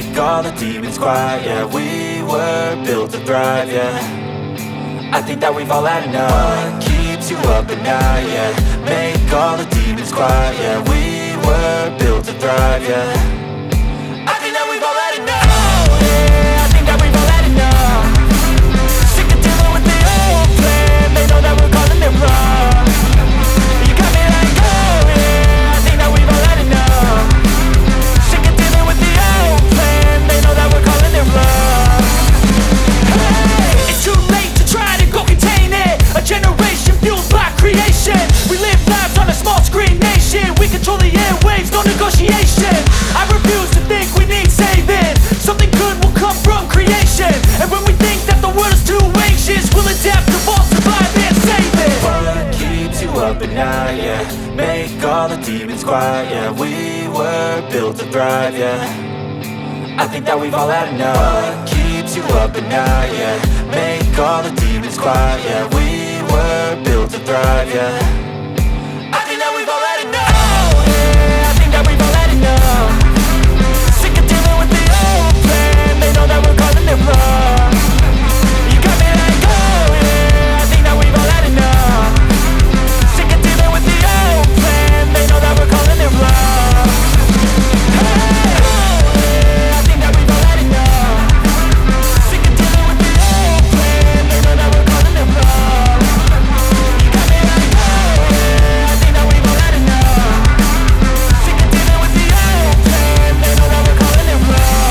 make all the demons quiet. Yeah, we were built to thrive, yeah. I think that we've all had enough. What keeps you up at night, yeah. Make all the demons quiet, yeah. We were built to thrive, yeah. I think that we've all had enough. Oh, yeah, I think that we've all had enough. Sick of dealing with the old plan. They know that we're calling it wrong. You got me like, oh yeah, I think that we've all had enough. Sick of dealing with the old plan. They know that we're calling it wrong. Hey, it's too late to try to go contain it. A generation fueled by creation. We live lives on a small screen nation. We control the airwaves, no negotiation. I refuse to think we need saving. Something good will come from creation. And when we think that the world is too anxious, we'll adapt, evolve, survive and save it. What keeps you up at night, yeah. Make all the demons quiet, yeah. We were built to thrive, yeah. I think that we've all had enough. What keeps you up at night, yeah. Make all the demons quiet, yeah. We were built to thrive, yeah. I think that we've all had enough. Oh yeah, I think that we've all had enough. Sick of dealing with the old plan. They know that we're calling it wrong. You got me like, oh yeah, I think that we've all had enough. Sick of dealing with the old plan. They know that we're calling it wrong. Hey, oh yeah, I think that we've all had enough. Sick of dealing with the old plan. They know that we're calling it wrong. You got me like, oh yeah, I think that we've all had enough. Sick of dealing with the old plan. They know that we're calling it wrong.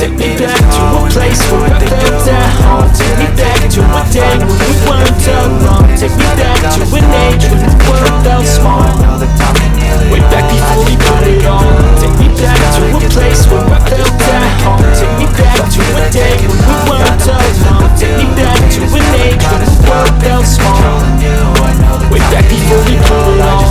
Take me back to a place where I felt at home. Take me back to a day when we weren't alone. Take me back to an age when the world felt small. Way back before we put it on. Take me back to a place where I felt at home. Take me back to a day when we weren't alone. Take me back to an age when the world felt small. Way back before we put it on.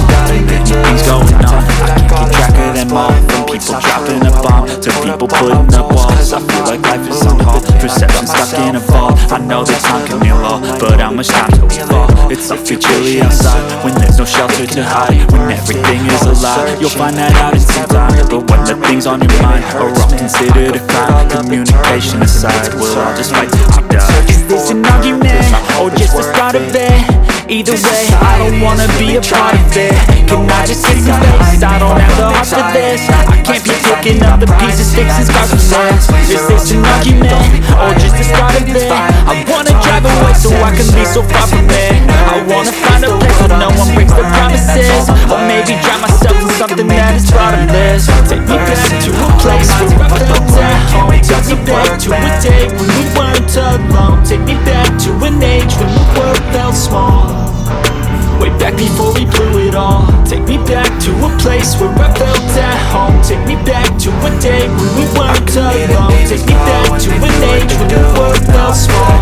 Things going on, I can't keep track of them all. From people dropping a bomb to people putting up walls. I feel like life is on hold, perception stuck in a vault. I know that time can heal all, but how much time till we fall? It's awfully chilly outside, when there's no shelter to hide. When everything is a lie, you'll find that out in some time. But when the things on your mind are all considered a crime, communication aside, we'll all just fight till we die. Is this an argument, or just the start of it? Either way, I don't wanna be a part of it. Can I just get some space? I don't have the heart for this. I can't be picking up the pieces, sticks and scars from this. Is this an argument, or just the start of it? I wanna drive away so I can be so far from it. I wanna find a place where no one breaks their promises. Or maybe drown myself in something that is bottomless. Take me back to a place where I felt at home. Take me back to a day when we weren't alone. Take me back to an age when the world felt small. Way back before we blew it all. Take me back to a place where I felt at home. Take me back to a day when we weren't alone. Take me back to an age when the world felt small.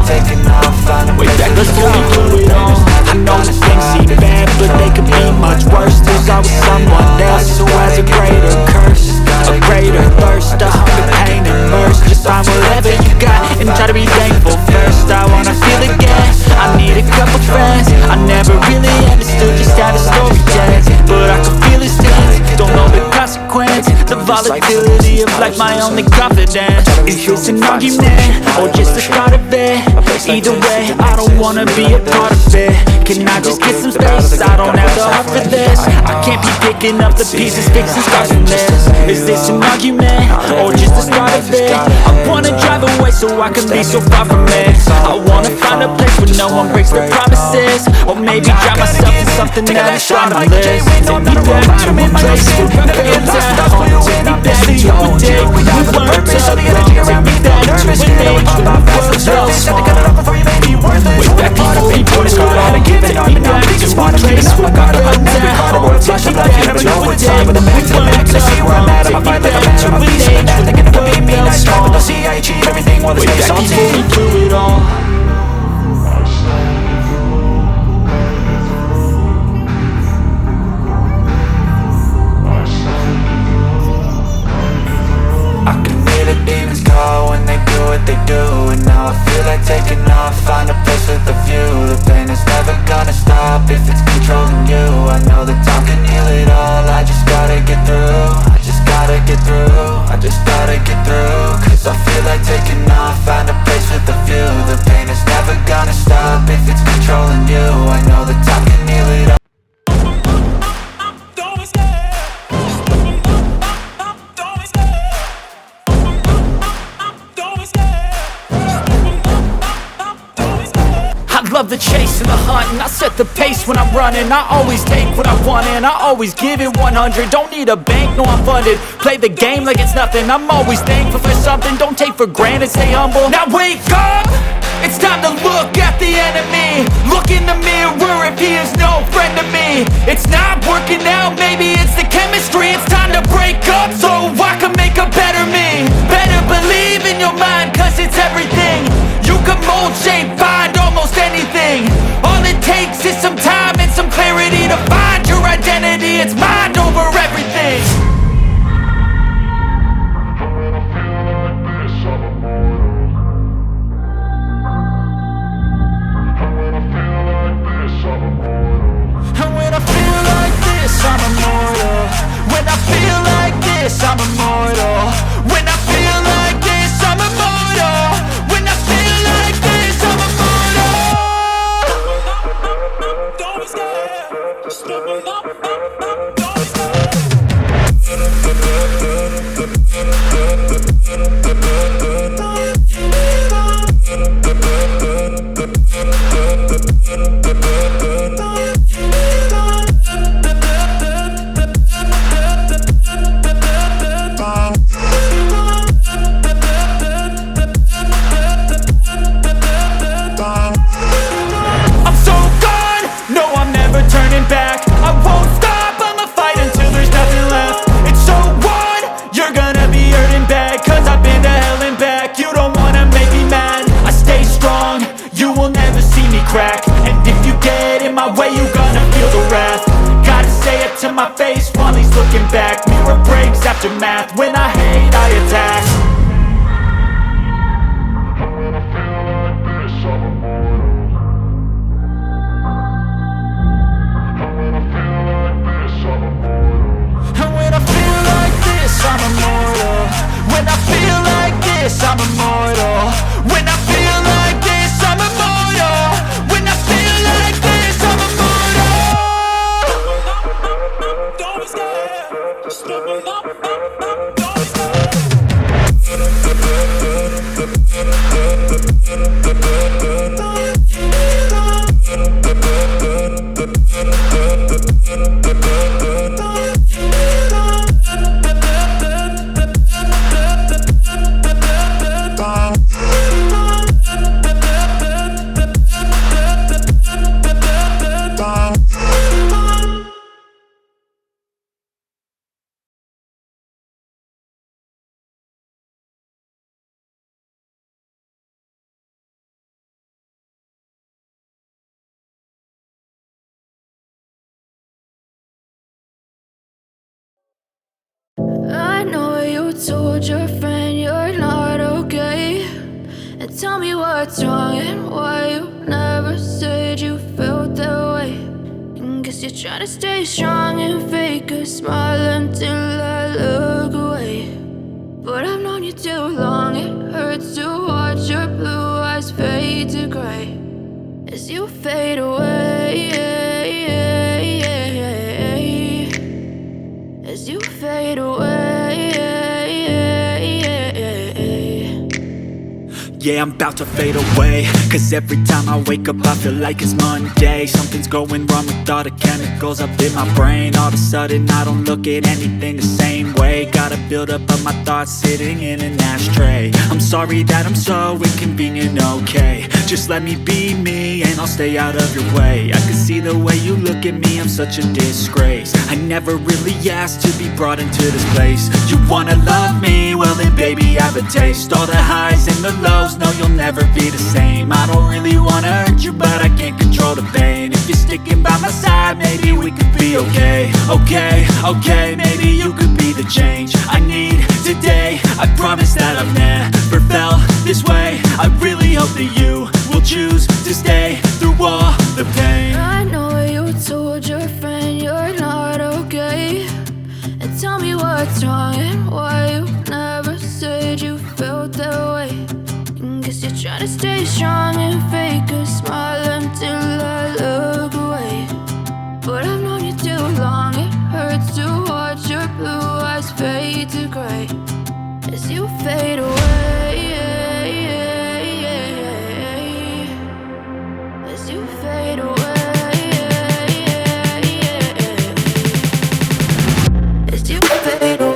Way back before we blew it all. I know that things seem bad, but they could be much worse. There's always someone else who has a greater curse, a greater thirst, a hunger, pain, and mercy. Just find whatever you got and try to be thankful first. I wanna feel again, I need a couple friends. I never really understood just how the story ends, but I can feel his stance. Don't know the consequence, the volatility of life my only confidence. Is this an argument or just the start of it? Either way, I don't wanna be a part of it. Can I just get some space? I don't have the heart for this. I can't be picking up the pieces, fixing scars from this. Is this an argument or just the start of it? I wanna drive away so I can be so far from it. I wanna find a place where no one breaks their promises, or maybe drown myself in something that is harmless. Take me back to a place where I feel at home. Take me back to a day when you weren't just wrong. Take me back to an age when the world felt small. Way back before we put it all. Take me back to a place where I felt at home. Take me back to a day when you weren't just wrong. Take me back to an age when the world felt small. Way back before we blew it all. Demons call when they do what they do, and now I feel like taking off, find a place with a view. The pain is never gonna stop if it's controlling you. I know that time can heal it all, I just gotta get through. I just gotta get through, I just gotta get through. Cause I feel like taking off, find a place with a view. The pain is never gonna stop if it's controlling you. I know that time can heal it all. Love the chase and the hunt, and I set the pace when I'm running. I always take what I want and I always give it 100. Don't need a bank, no I'm funded. Play the game like it's nothing. I'm always thankful for something. Don't take for granted, stay humble. Now wake up! It's time to look at the enemy. Look in the mirror if he is no friend to me. It's not working out, maybe it's the chemistry. It's time to break up so I can make a better me. Better believe in your mind, cause it's everything. You can mold, shape, find almost anything. All it takes is some time and some clarity to find your identity. It's mind over everything. And when I feel like this, I'm immortal. When I feel like this, I'm immortal. When I feel like this, I'm immortal. When I feel like this, I'm immortal. Don't be scared. Just step up. Don't be crack. And if you get in my way, you gonna feel the wrath. Gotta say it to my face while he's looking back. Mirror breaks after math. When I hate, I attack. And when I feel like this, I'm immortal. And when I feel like this, I'm immortal. And when I feel like this, I'm immortal. When I feel like this, I'm immortal. When I feel like this, I'm immortal. When I feel like this, I'm immortal. Don't be scared. Just step up. Don't be scared. I know you told your friend you're not okay, and tell me what's wrong and why you never said you felt that way. And guess you're trying to stay strong and fake a smile until I look away. But I've known you too long. It hurts to watch your blue eyes fade to gray as you fade away. As you fade away. Yeah, I'm about to fade away, cause every time I wake up I feel like it's Monday. Something's going wrong with all the chemicals up in my brain. All of a sudden I don't look at anything the same way. Gotta build up of my thoughts sitting in an ashtray. I'm sorry that I'm so inconvenient, okay. Just let me be me and I'll stay out of your way. I can see the way you look at me, I'm such a disgrace. I never really asked to be brought into this place. You wanna love me? Well then baby have a taste. All the highs and the lows, no you'll never be the same. I don't really wanna hurt you but I can't control the pain. If you're sticking by my side maybe we could be okay. Okay, maybe you could be the change I need today. I promise that I've never felt this way. I really hope that you will choose to stay through all the pain. I know you told your friend you're not okay, and tell me what's wrong and why you never said you felt that way. Guess you're trying to stay strong and fake a smile until I look away. But I've known you too long. It hurts to watch your blue eyes fade to gray as you fade away. As you fade away. As you fade away.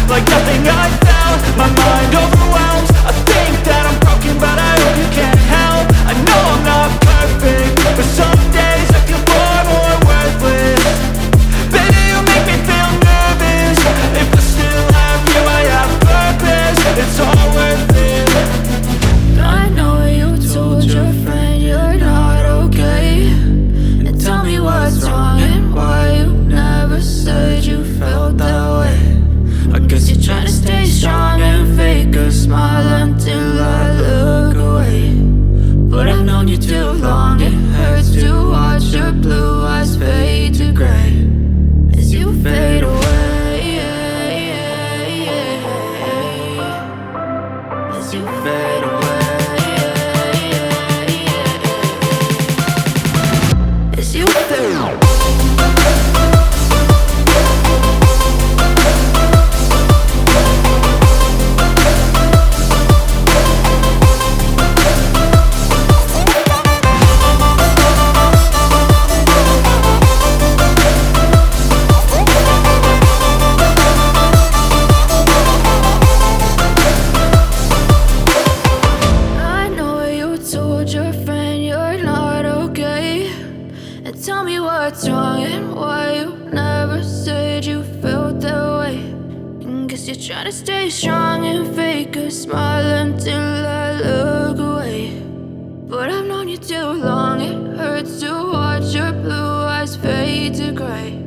Like nothing I felt, my mind overwhelmed. I think that I'm broken, but I hope you can't help. I know I'm not perfect, but some days I feel far more worthless. Baby, you make me feel nervous. If I still have you, I have purpose. It's all worth it. I know you told your friend you're not okay, and tell me what's wrong and why you never said you felt that way. I guess you're trying to stay strong and fake a smile until I look away. But I've known you too long. It hurts to watch your blue eyes fade to gray as you fade away. As you fade away. As you fade away. What's wrong and why you never said you felt that way. Guess you're trying to stay strong and fake a smile until I look away. But I've known you too long. It hurts to watch your blue eyes fade to gray